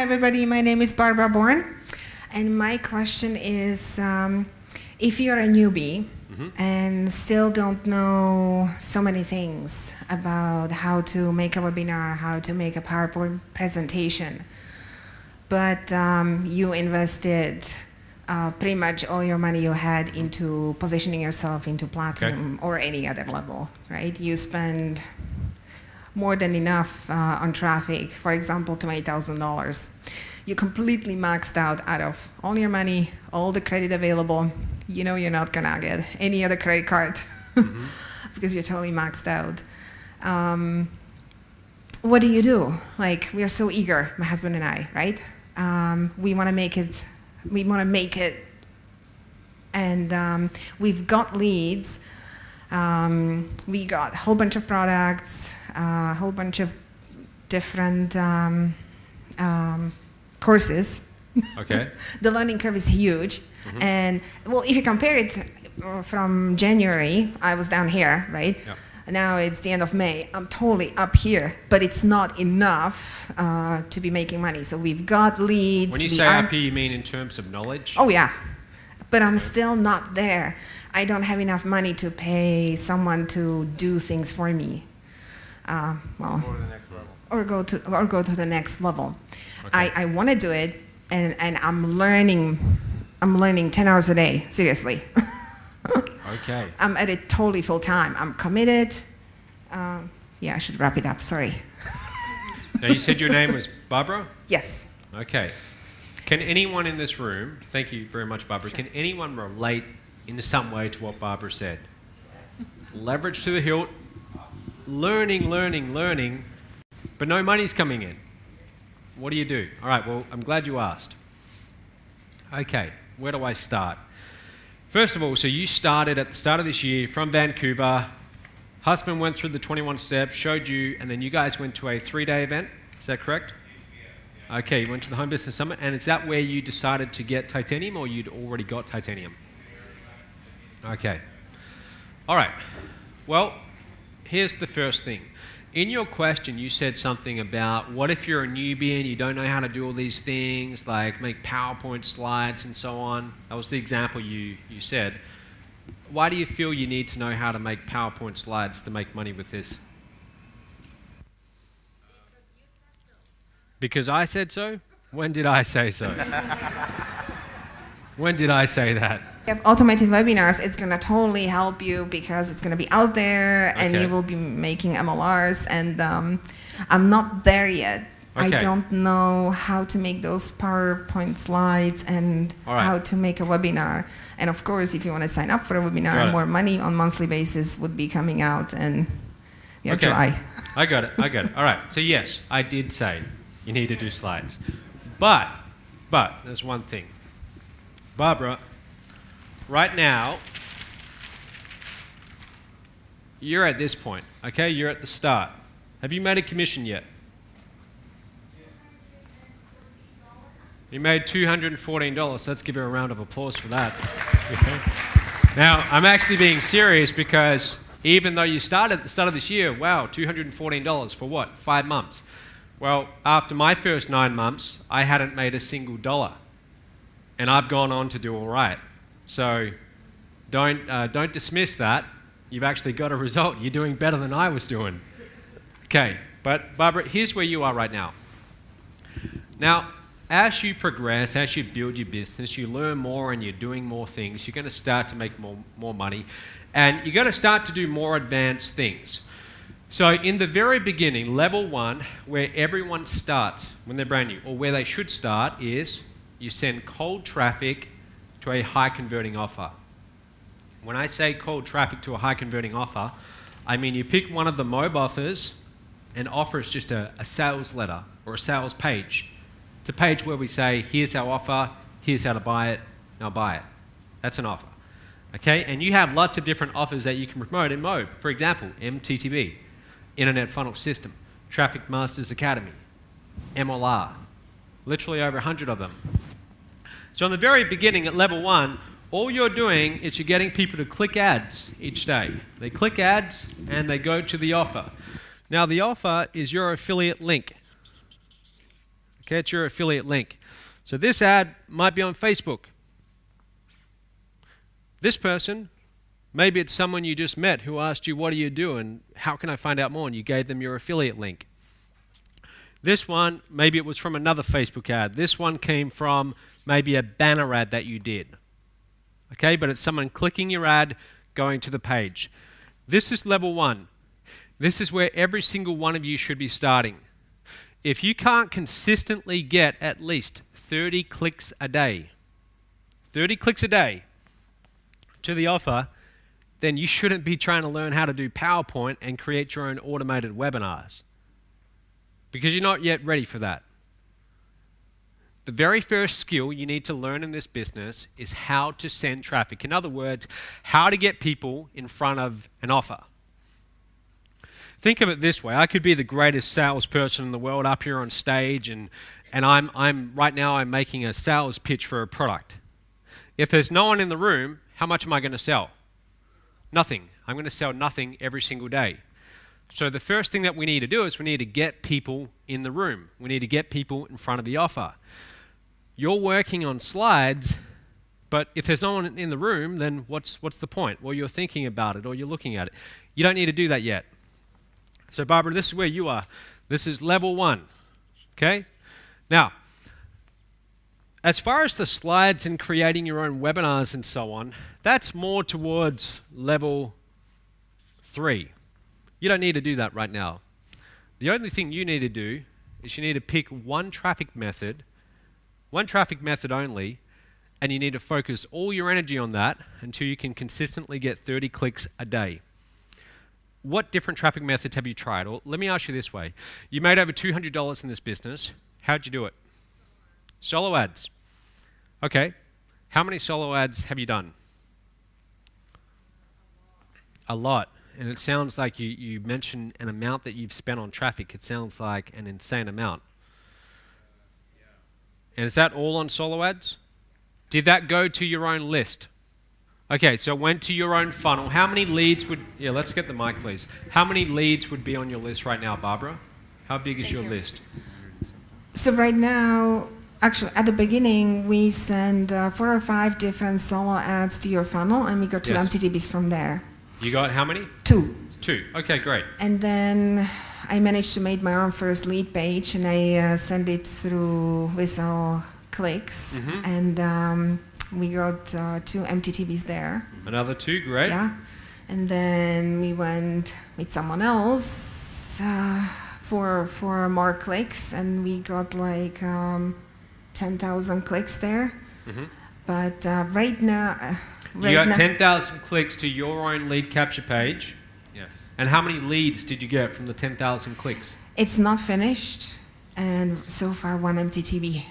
everybody. My name is Barbara Bourne, and my question is, if you're a newbie and still don't know so many things about how to make a webinar, how to make a PowerPoint presentation, but you invested pretty much all your money you had into positioning yourself into platinum or any other level, right? You spend more than enough on traffic, for example, $20,000. You completely maxed out of all your money, all the credit available. You know you're not gonna get any other credit card because you're totally maxed out. What do you do? Like, we are so eager, my husband and I, right? We wanna make it, and we've got leads. We got a whole bunch of products, a whole bunch of different courses. Okay. The learning curve is huge. And, well, if you compare it from January, I was down here, right? Yep. Now it's the end of May. I'm totally up here, but it's not enough to be making money. So we've got leads. When you say up here, you mean in terms of knowledge? Oh, yeah. But I'm still not there. I don't have enough money to pay someone to do things for me. Well, go to the next level. Or go to the next level. Okay. I want to do it, and I'm learning 10 hours a day, seriously. Okay. I'm at it totally full time. I'm committed. Yeah, I should wrap it up, sorry. Now, you said your name was Barbara? Yes. Okay. Can anyone in this room, thank you very much, Barbara, can anyone relate in some way to what Barbara said? Leverage to the hilt, learning, but no money's coming in. What do you do? All right, well, I'm glad you asked. Okay, where do I start? First of all, so you started at the start of this year from Vancouver. Husband went through the 21 steps, showed you, and then you guys went to a 3-day event. Is that correct? Okay, you went to the Home Business Summit, and is that where you decided to get titanium, or you'd already got titanium? Okay. All right. Well, here's the first thing. In your question, you said something about what if you're a newbie and you don't know how to do all these things, like make PowerPoint slides and so on. That was the example you said. Why do you feel you need to know how to make PowerPoint slides to make money with this? Because I said so? When did I say so? When did I say that? You have automated webinars, it's going to totally help you because it's going to be out there and you will be making MLRs, and I'm not there yet. Okay. I don't know how to make those PowerPoint slides and how to make a webinar. And of course, if you want to sign up for a webinar, more money on monthly basis would be coming out, and you're dry. I got it. All right, so yes, I did say you need to do slides. But there's one thing. Barbara, right now, you're at this point, okay? You're at the start. Have you made a commission yet? You made $214. Let's give her a round of applause for that. Now, I'm actually being serious because even though you started at the start of this year, wow, $214 for what? 5 months. Well, after my first 9 months, I hadn't made a single dollar. And I've gone on to do all right. So don't dismiss that. You've actually got a result. You're doing better than I was doing. Okay, but Barbara, here's where you are right now. Now, as you progress, as you build your business, you learn more and you're doing more things, you're going to start to make more money, and you're going to start to do more advanced things. So in the very beginning, level 1, where everyone starts when they're brand new, or where they should start, is you send cold traffic to a high converting offer. When I say cold traffic to a high converting offer, I mean you pick one of the mob offers and offer us just a sales letter or a sales page. It's a page where we say, here's our offer, here's how to buy it, now buy it. That's an offer. Okay, and you have lots of different offers that you can promote in mob. For example, MTTB, Internet Funnel System, Traffic Masters Academy, MLR, literally over 100 of them. So in the very beginning at level 1, all you're doing is you're getting people to click ads each day. They click ads and they go to the offer. Now the offer is your affiliate link. Okay, it's your affiliate link. So this ad might be on Facebook. This person, maybe it's someone you just met who asked you, what do you do and how can I find out more? And you gave them your affiliate link. This one, maybe it was from another Facebook ad. This one came from maybe a banner ad that you did. Okay, but it's someone clicking your ad, going to the page. This is level 1. This is where every single one of you should be starting. If you can't consistently get at least 30 clicks a day, 30 clicks a day to the offer, then you shouldn't be trying to learn how to do PowerPoint and create your own automated webinars, because you're not yet ready for that. The very first skill you need to learn in this business is how to send traffic. In other words, how to get people in front of an offer. Think of it this way. I could be the greatest salesperson in the world up here on stage, and I'm right now I'm making a sales pitch for a product. If there's no one in the room, how much am I going to sell? Nothing. I'm going to sell nothing every single day. So the first thing that we need to do is we need to get people in the room. We need to get people in front of the offer. You're working on slides, but if there's no one in the room, then what's the point? Well, you're thinking about it or you're looking at it. You don't need to do that yet. So Barbara, this is where you are. This is level 1. Okay? Now, as far as the slides and creating your own webinars and so on, that's more towards level 3. You don't need to do that right now. The only thing you need to do is you need to pick one traffic method only, and you need to focus all your energy on that until you can consistently get 30 clicks a day. What different traffic methods have you tried? Or let me ask you this way. You made over $200 in this business. How'd you do it? Solo ads. Okay. How many solo ads have you done? A lot. And it sounds like you mentioned an amount that you've spent on traffic. It sounds like an insane amount. And is that all on solo ads? Did that go to your own list? Okay, so it went to your own funnel. How many leads would... Yeah, let's get the mic, please. How many leads would be on your list right now, Barbara? How big is your list? So right now, actually, at the beginning, we send 4 or 5 different solo ads to your funnel, and we got 2 MTTBs from there. You got how many? 2. 2. Okay, great. And then I managed to make my own first lead page, and I sent it through Whistle Clicks, and we got 2 MTTBs there. Another 2, great. Yeah. And then we went with someone else for more clicks, and we got like 10,000 clicks there. But right now... You got 10,000 clicks to your own lead capture page. Yes. And how many leads did you get from the 10,000 clicks? It's not finished, and so far 1 MTTB.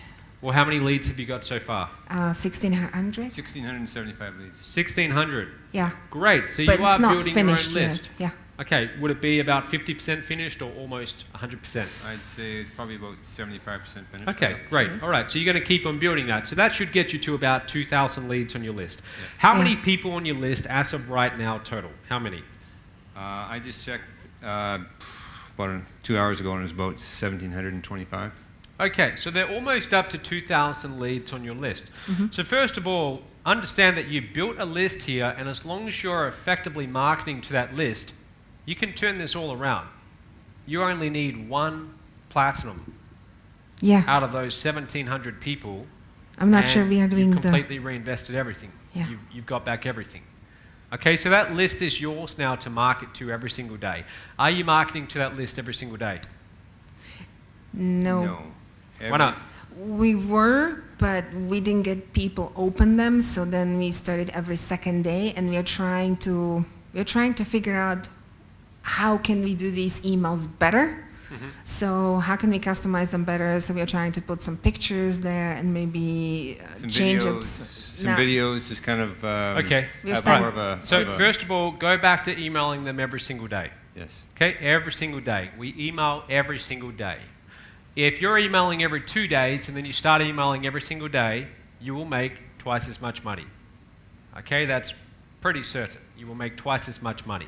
Well, how many leads have you got so far? 1,600. 1,675 leads. 1,600. Yeah. Great. So But you are it's not building your own finished list. yet. Yeah. Okay. Would it be about 50% finished or almost 100%? I'd say it's probably about 75% finished. Okay, great. Yes. All right, so you're going to keep on building that. So that should get you to about 2,000 leads on your list. Yes. How many people on your list as of right now total? How many? I just checked about 2 hours ago, and it was about 1,725. Okay, so they're almost up to 2,000 leads on your list. So first of all, understand that you built a list here, and as long as you're effectively marketing to that list, you can turn this all around. You only need 1 platinum out of those 1,700 people. I'm not sure we are doing you've completely reinvested everything. Yeah. You've got back everything. Okay, so that list is yours now to market to every single day. Are you marketing to that list every single day? No. Why not? We were, but we didn't get people open them, so then we started every second day, and we're trying to figure out how can we do these emails better. So how can we customize them better? So we're trying to put some pictures there and maybe change it. Some videos, just kind of okay. Have more of a... So first of all, go back to emailing them every single day. Yes. Okay, every single day. We email every single day. If you're emailing every 2 days and then you start emailing every single day, you will make twice as much money. Okay, that's pretty certain. You will make twice as much money.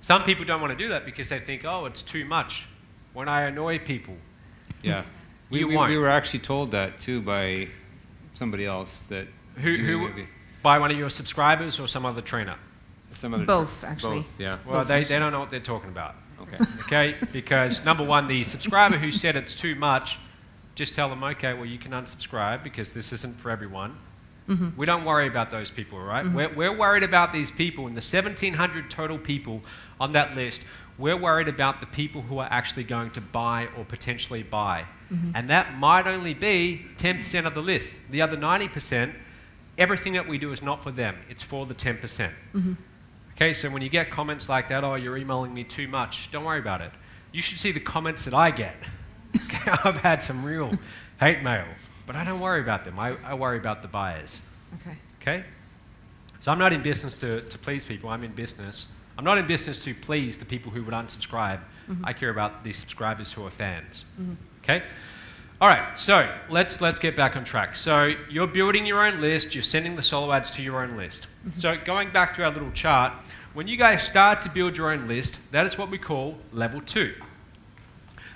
Some people don't want to do that because they think, oh, it's too much. When I annoy people. Yeah. We were actually told that too by somebody else that Who by one of your subscribers or some other trainer? some other Both, actually. Both, yeah. Well, they don't know what they're talking about. Okay. Okay, because number one, the subscriber who said it's too much, just tell them, okay, well, you can unsubscribe because this isn't for everyone. We don't worry about those people, right? We're worried about these people, and the 1,700 total people on that list. We're worried about the people who are actually going to buy or potentially buy. And that might only be 10% of the list. The other 90%, everything that we do is not for them. It's for the 10%. Okay, so when you get comments like that, oh, you're emailing me too much, don't worry about it. You should see the comments that I get. I've had some real hate mail, but I don't worry about them. I worry about the buyers. Okay? So I'm not in business to please people. I'm not in business to please the people who would unsubscribe. I care about the subscribers who are fans. Okay? All right, so let's get back on track. So you're building your own list. You're sending the solo ads to your own list. So going back to our little chart, when you guys start to build your own list, that is what we call level 2.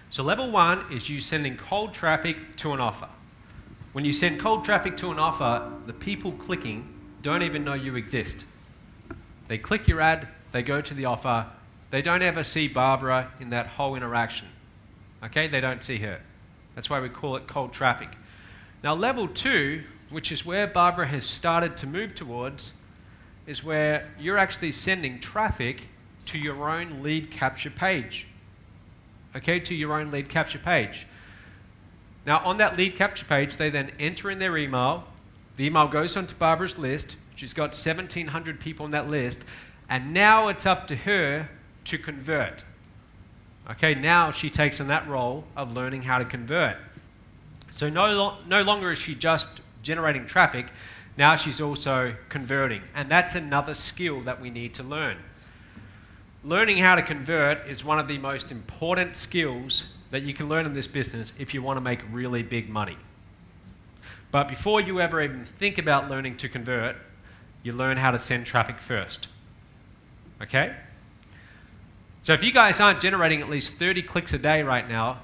So level 1 is you sending cold traffic to an offer. When you send cold traffic to an offer, the people clicking don't even know you exist. They click your ad, they go to the offer, they don't ever see Barbara in that whole interaction. Okay, they don't see her. That's why we call it cold traffic. Now level 2, which is where Barbara has started to move towards, is where you're actually sending traffic to your own lead capture page. Okay, to your own lead capture page. Now on that lead capture page, they then enter in their email. The email goes onto Barbara's list. She's got 1,700 people on that list. And now it's up to her to convert. Okay, now she takes on that role of learning how to convert. So no longer is she just generating traffic, now she's also converting. And that's another skill that we need to learn. Learning how to convert is one of the most important skills that you can learn in this business if you want to make really big money. But before you ever even think about learning to convert, you learn how to send traffic first. Okay? So if you guys aren't generating at least 30 clicks a day right now,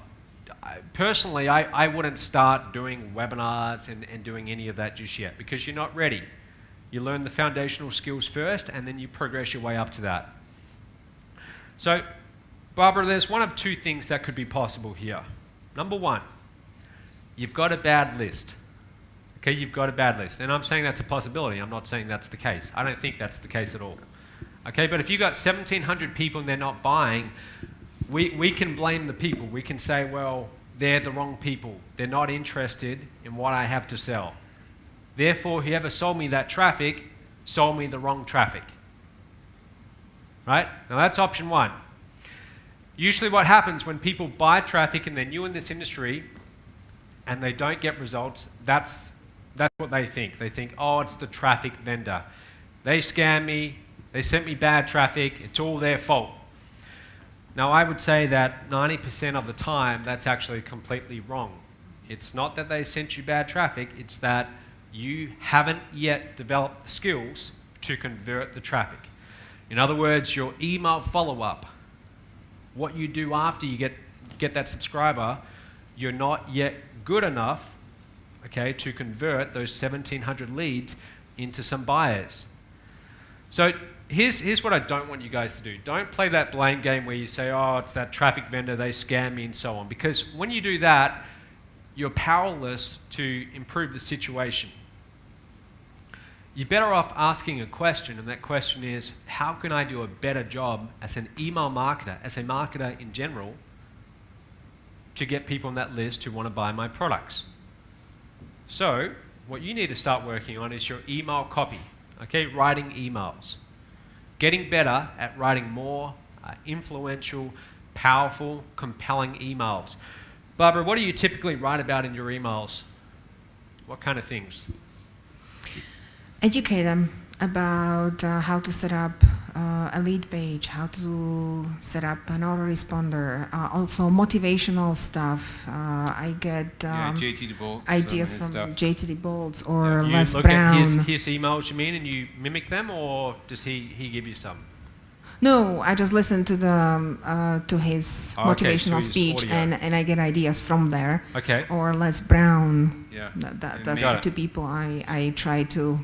personally, I wouldn't start doing webinars and doing any of that just yet because you're not ready. You learn the foundational skills first and then you progress your way up to that. So, Barbara, there's one of two things that could be possible here. Number one, you've got a bad list. Okay, you've got a bad list. And I'm saying that's a possibility. I'm not saying that's the case. I don't think that's the case at all. Okay, but if you've got 1,700 people and they're not buying, we can blame the people. We can say, well, they're the wrong people. They're not interested in what I have to sell. Therefore, whoever sold me that traffic sold me the wrong traffic. Right? Now that's option one. Usually what happens when people buy traffic and they're new in this industry and they don't get results, that's what they think. They think, oh, it's the traffic vendor. They scam me. They sent me bad traffic. It's all their fault. Now, I would say that 90% of the time, that's actually completely wrong. It's not that they sent you bad traffic. It's that you haven't yet developed the skills to convert the traffic. In other words, your email follow-up, what you do after you get that subscriber, you're not yet good enough, okay, to convert those 1,700 leads into some buyers. So here's what I don't want you guys to do. Don't play that blame game where you say, oh, it's that traffic vendor, they scam me and so on. Because when you do that, you're powerless to improve the situation. You're better off asking a question, and that question is, how can I do a better job as an email marketer, as a marketer in general, to get people on that list who want to buy my products? So what you need to start working on is your email copy, okay, writing emails. Getting better at writing more influential, powerful, compelling emails. Barbara, what do you typically write about in your emails? What kind of things? Educate them about how to set up a lead page, how to set up an autoresponder, also motivational stuff. I get JT DeBolt, ideas from JT DeBolt or Les Brown. You look at his emails, you mean, and you mimic them, or does he give you some? No, I just listen to to his Oh, okay, to motivational his speech, audio. and I get ideas from there. Okay. Or Les Brown. Yeah. That's Got the it. two people I try to.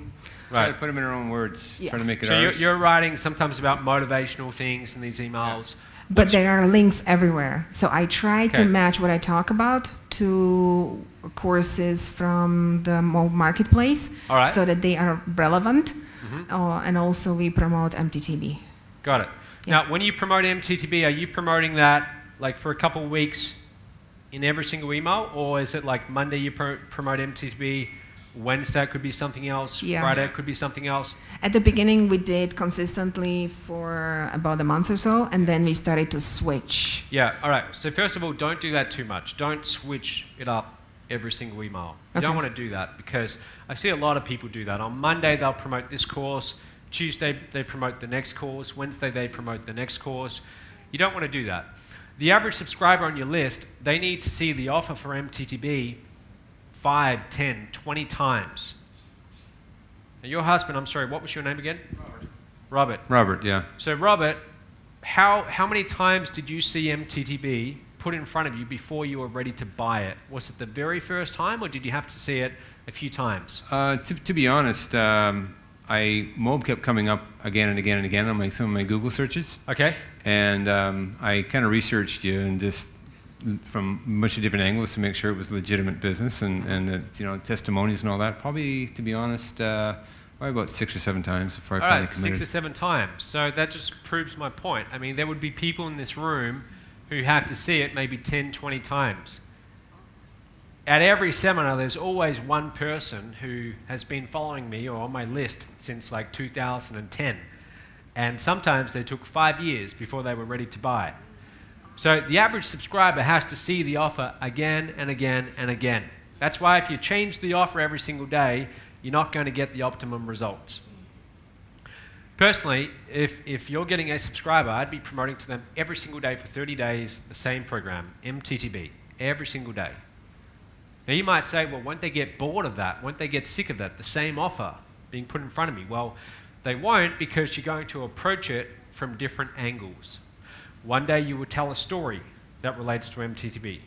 Try to Right. put them in our own words. Yeah. Try to make it So ours. you're writing sometimes about motivational things in these emails. But there are links everywhere. So I try to Okay. match what I talk about to courses from the marketplace, All right. so that they are relevant. And also we promote MTTB. Got it. Yeah. Now, when you promote MTTB, are you promoting that like for a couple of weeks in every single email, or is it like Monday you promote MTTB, Wednesday it could be something else, Yeah. Friday it could be something else? At the beginning, we did consistently for about a month or so, and then we started to switch. Yeah, all right. So first of all, don't do that too much. Don't switch it up every single email. You don't Okay. want to do that because I see a lot of people do that. On Monday, they'll promote this course. Tuesday, they promote the next course. Wednesday, they promote the next course. You don't want to do that. The average subscriber on your list, they need to see the offer for MTTB 5, 10, 20 times. Now, your husband, I'm sorry, what was your name again? Robert. Robert, yeah. So, Robert, how many times did you see MTTB put in front of you before you were ready to buy it? Was it the very first time, or did you have to see it a few times? To be honest, MOB kept coming up again and again and again on some of my Google searches. Okay. And I kind of researched you and just from a bunch of different angles to make sure it was legitimate business and that, testimonies and all that. Probably, to be honest, probably about 6 or 7 times before I All finally right, committed. 6 or 7 times. So that just proves my point. I mean, there would be people in this room who had to see it maybe 10, 20 times. At every seminar, there's always one person who has been following me or on my list since like 2010. And sometimes they took 5 years before they were ready to buy. So the average subscriber has to see the offer again and again and again. That's why if you change the offer every single day, you're not going to get the optimum results. Personally, if you're getting a subscriber, I'd be promoting to them every single day for 30 days the same program, MTTB, every single day. Now you might say, well, won't they get bored of that? Won't they get sick of that, the same offer being put in front of me? Well, they won't, because you're going to approach it from different angles. One day you will tell a story that relates to MTTB.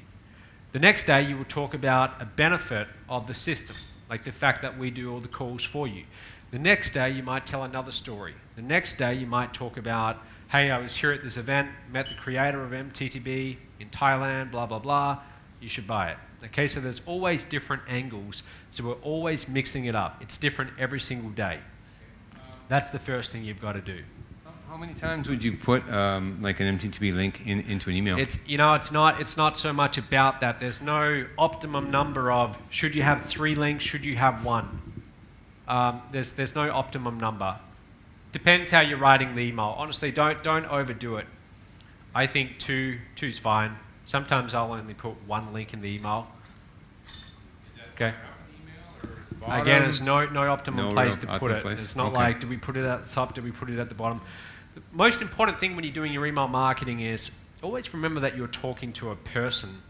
The next day you will talk about a benefit of the system, like the fact that we do all the calls for you. The next day you might tell another story. The next day you might talk about, hey, I was here at this event, met the creator of MTTB in Thailand, blah, blah, blah, you should buy it. Okay, so there's always different angles, so we're always mixing it up. It's different every single day. That's the first thing you've got to do. How many times would you put like an MTTB link into an email? It's not so much about that. There's no optimum number of should you have 3 links, should you have 1. There's no optimum number. Depends how you're writing the email. Honestly, don't overdo it. I think two's fine. Sometimes I'll only put 1 link in the email. Okay. Again, there's no optimum No place real to put optimum it. place. It's not Okay. like, do we put it at the top, do we put it at the bottom? The most important thing when you're doing your email marketing is always remember that you're talking to a person.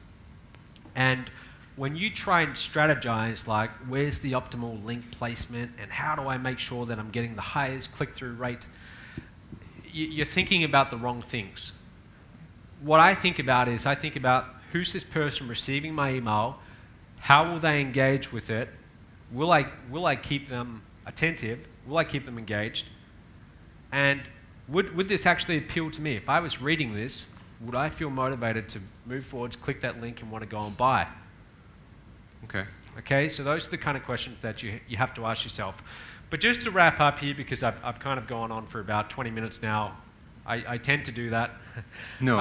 And when you try and strategize, like, where's the optimal link placement and how do I make sure that I'm getting the highest click-through rate, you're thinking about the wrong things. What I think about is who's this person receiving my email, how will they engage with it, will I keep them attentive, will I keep them engaged, and would this actually appeal to me? If I was reading this, would I feel motivated to move forwards, click that link and want to go and buy? Okay. Okay, so those are the kind of questions that you have to ask yourself. But just to wrap up here, because I've kind of gone on for about 20 minutes now, I tend to do that. No.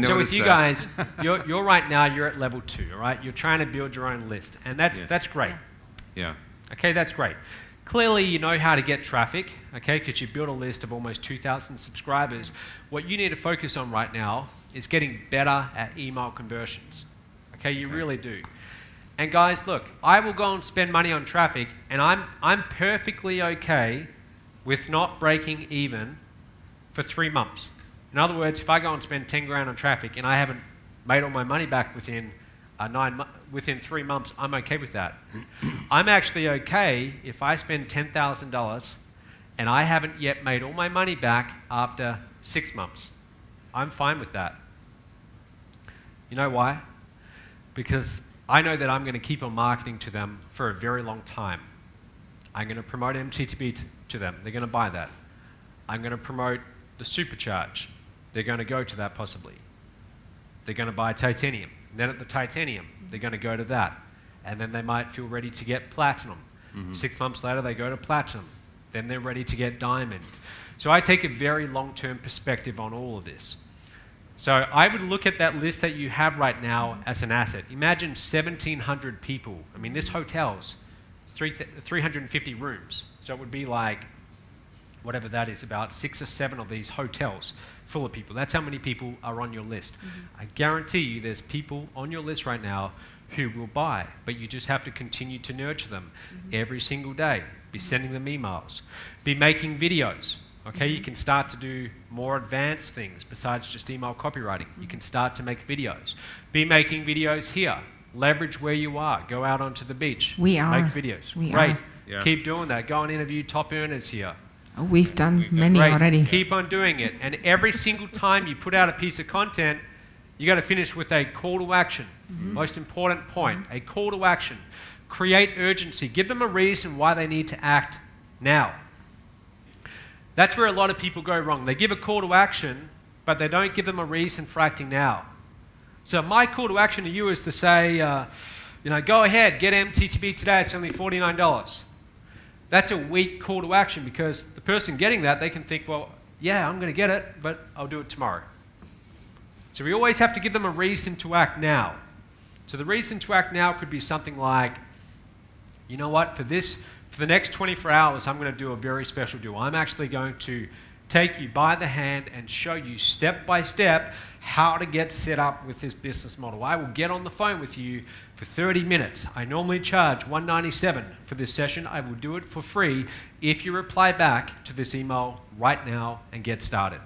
So with you guys, you're right now, you're at level 2, all right? You're trying to build your own list, and that's great. Yeah. Okay, that's great. Clearly, you know how to get traffic, okay, because you built a list of almost 2,000 subscribers. What you need to focus on right now is getting better at email conversions. Okay, you really do. And guys, look, I will go and spend money on traffic, and I'm perfectly okay with not breaking even for 3 months. In other words, if I go and spend 10 grand on traffic and I haven't made all my money back within 3 months, I'm okay with that. I'm actually okay if I spend $10,000 and I haven't yet made all my money back after 6 months. I'm fine with that. You know why? Because I know that I'm going to keep on marketing to them for a very long time. I'm going to promote MTTB to them. They're going to buy that. I'm going to promote the supercharge. They're going to go to that possibly. They're going to buy titanium. And then at the titanium, they're going to go to that. And then they might feel ready to get platinum. 6 months later, they go to platinum. Then they're ready to get diamond. So I take a very long-term perspective on all of this. So I would look at that list that you have right now as an asset. Imagine 1,700 people. I mean, this hotel's 350 rooms. So it would be like, whatever that is, about 6 or 7 of these hotels full of people. That's how many people are on your list. I guarantee you there's people on your list right now who will buy, but you just have to continue to nurture them every single day. Be sending them emails. Be making videos. Okay, you can start to do more advanced things besides just email copywriting. You can start to make videos. Be making videos here. Leverage where you are. Go out onto the beach. We are. Make videos. We Great. are. Yeah. Keep doing that. Go and interview top earners here. We've done many Great. already. Keep on doing it. And every single time you put out a piece of content, you got to finish with a call to action. Most important point, a call to action. Create urgency. Give them a reason why they need to act now. That's where a lot of people go wrong. They give a call to action, but they don't give them a reason for acting now. So my call to action to you is to say, go ahead, get MTTB today. It's only $49. That's a weak call to action because the person getting that, they can think, well, yeah, I'm going to get it, but I'll do it tomorrow. So we always have to give them a reason to act now. So the reason to act now could be something like, you know what, for the next 24 hours, I'm going to do a very special deal. I'm actually going to take you by the hand and show you step by step how to get set up with this business model. I will get on the phone with you for 30 minutes. I normally charge $197 for this session. I will do it for free if you reply back to this email right now and get started.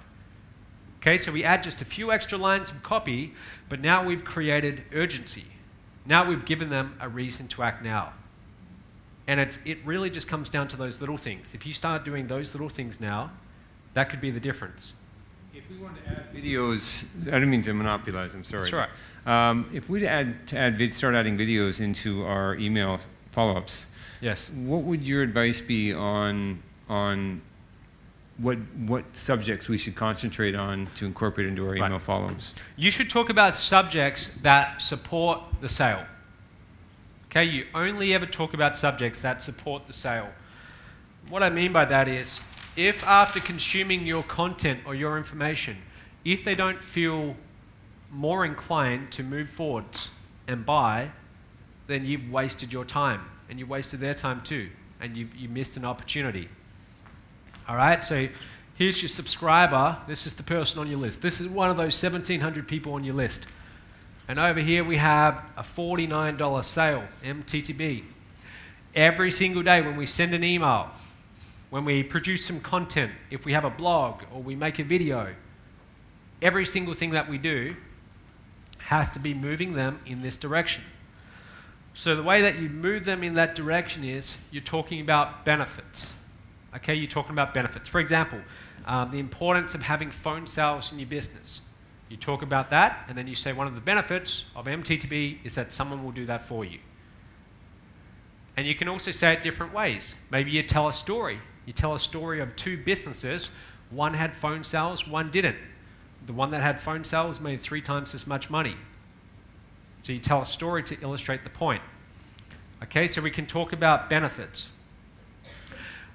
Okay, so we add just a few extra lines of copy, but now we've created urgency. Now we've given them a reason to act now. And it really just comes down to those little things. If you start doing those little things now, that could be the difference. If we want to add videos, I don't mean to monopolize, I'm sorry. That's right. If we start adding videos into our email follow-ups, Yes. what would your advice be on what subjects we should concentrate on to incorporate into our email follow-ups? You should talk about subjects that support the sale. Okay, you only ever talk about subjects that support the sale. What I mean by that is, if after consuming your content or your information, if they don't feel more inclined to move forwards and buy, then you've wasted your time, and you wasted their time too, and you missed an opportunity. All right, so here's your subscriber. This is the person on your list. This is one of those 1,700 people on your list. And over here we have a $49 sale, MTTB. Every single day when we send an email, when we produce some content, if we have a blog or we make a video, every single thing that we do has to be moving them in this direction. So the way that you move them in that direction is you're talking about benefits. Okay, you're talking about benefits. For example, the importance of having phone sales in your business. You talk about that, and then you say one of the benefits of MTTB is that someone will do that for you. And you can also say it different ways. Maybe you tell a story. You tell a story of 2 businesses. One had phone sales, one didn't. The one that had phone sales made 3 times as much money. So you tell a story to illustrate the point. Okay, so we can talk about benefits.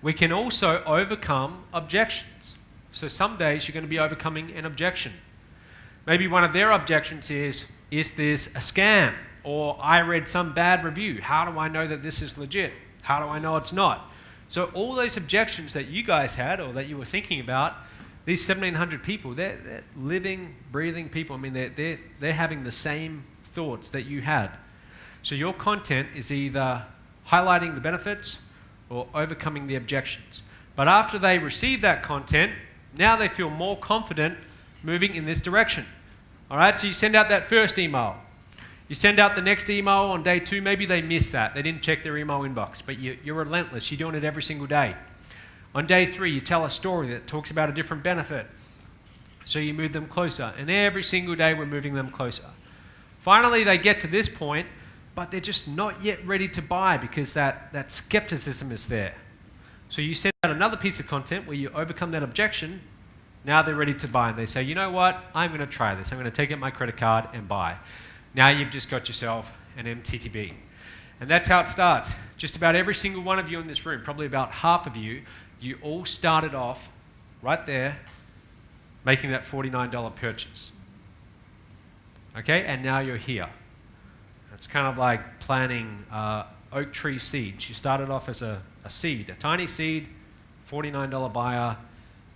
We can also overcome objections. So some days you're going to be overcoming an objection. Maybe one of their objections is this a scam? Or I read some bad review. How do I know that this is legit? How do I know it's not? So all those objections that you guys had or that you were thinking about, these 1,700 people, they're living, breathing people. I mean, they're having the same thoughts that you had. So your content is either highlighting the benefits or overcoming the objections. But after they receive that content, now they feel more confident moving in this direction. All right, so you send out that first email. You send out the next email on day 2. Maybe they missed that. They didn't check their email inbox, but you're relentless. You're doing it every single day. On day 3, you tell a story that talks about a different benefit. So you move them closer. And every single day, we're moving them closer. Finally, they get to this point, but they're just not yet ready to buy because that skepticism is there. So you send out another piece of content where you overcome that objection. Now they're ready to buy. And they say, you know what? I'm going to try this. I'm going to take out my credit card and buy. Now you've just got yourself an MTTB. And that's how it starts. Just about every single one of you in this room, probably about half of you, you all started off right there making that $49 purchase. Okay, and now you're here. It's kind of like planting oak tree seeds. You started off as a seed, a tiny seed, $49 buyer,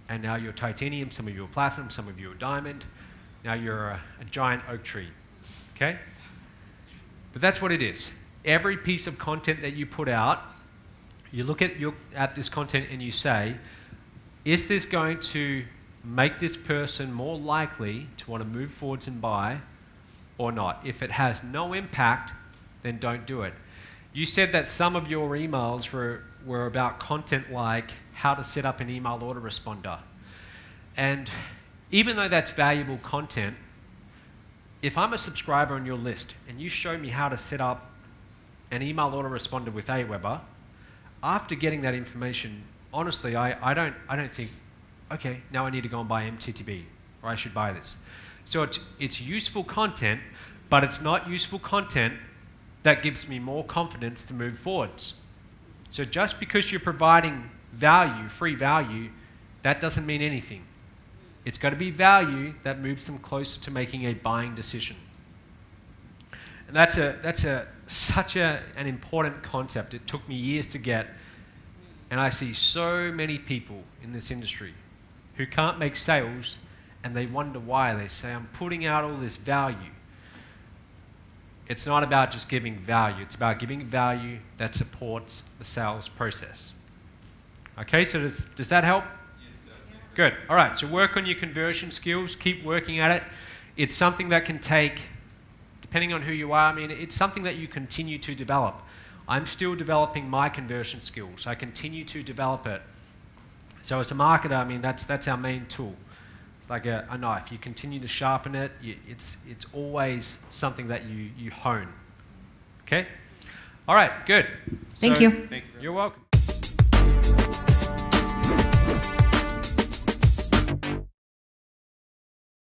and now you're titanium, some of you are platinum, some of you are diamond. Now you're a giant oak tree. Okay? But that's what it is. Every piece of content that you put out, you look at this content and you say, is this going to make this person more likely to want to move forwards and buy or not? If it has no impact, then don't do it. You said that some of your emails were about content like how to set up an email autoresponder. And even though that's valuable content, if I'm a subscriber on your list and you show me how to set up an email autoresponder with Aweber, after getting that information, honestly, I don't think, okay, now I need to go and buy MTTB, or I should buy this. So it's useful content, but it's not useful content that gives me more confidence to move forwards. So just because you're providing value, free value, that doesn't mean anything. It's got to be value that moves them closer to making a buying decision. And that's such an important concept. It took me years to get. And I see so many people in this industry who can't make sales and they wonder why. They say, I'm putting out all this value. It's not about just giving value. It's about giving value that supports the sales process. Okay, so does that help? Yes, it does. Good. All right, so work on your conversion skills. Keep working at it. It's something that can take, depending on who you are, it's something that you continue to develop. I'm still developing my conversion skills. I continue to develop it. So as a marketer, that's our main tool. It's like a knife. You continue to sharpen it. It's always something that you hone. Okay? All right, good. Thank you. You're welcome.